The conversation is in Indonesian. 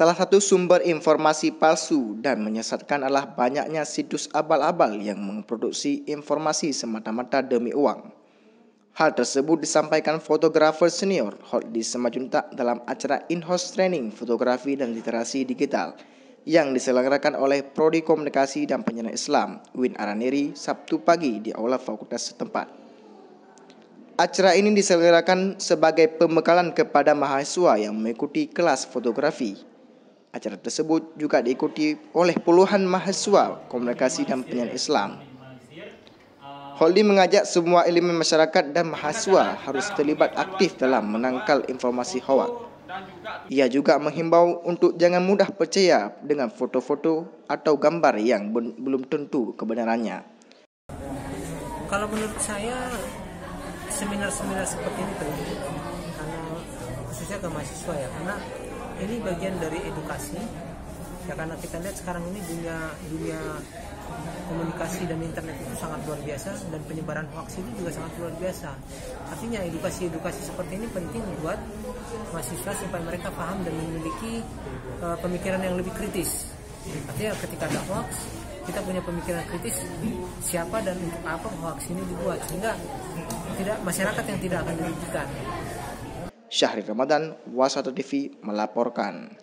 Salah satu sumber informasi palsu dan menyesatkan adalah banyaknya situs abal-abal yang memproduksi informasi semata-mata demi uang. Hal tersebut disampaikan fotografer senior Holdi Semajuntak dalam acara in-house training fotografi dan literasi digital yang diselenggarakan oleh Prodi Komunikasi dan Penyiaran Islam UIN Araniri Sabtu pagi di aula fakultas setempat. Acara ini diselenggarakan sebagai pembekalan kepada mahasiswa yang mengikuti kelas fotografi. Acara tersebut juga diikuti oleh puluhan mahasiswa komunikasi dan penyiaran Islam. Holdi mengajak semua elemen masyarakat dan mahasiswa harus terlibat aktif dalam menangkal informasi hoaks. Ia juga menghimbau untuk jangan mudah percaya dengan foto-foto atau gambar yang belum tentu kebenarannya. Kalau menurut saya seminar-seminar seperti ini penting, karena khususnya ke mahasiswa ya, karena ini bagian dari edukasi ya, karena kita lihat sekarang ini dunia komunikasi dan internet itu sangat luar biasa, dan penyebaran hoax itu juga sangat luar biasa. Artinya edukasi seperti ini penting buat mahasiswa supaya mereka paham dan memiliki pemikiran yang lebih kritis. Artinya ketika ada hoax, kita punya pemikiran kritis siapa dan untuk apa hoax ini dibuat, sehingga masyarakat yang tidak akan dirugikan. Syahri Ramadan, Wasata TV melaporkan.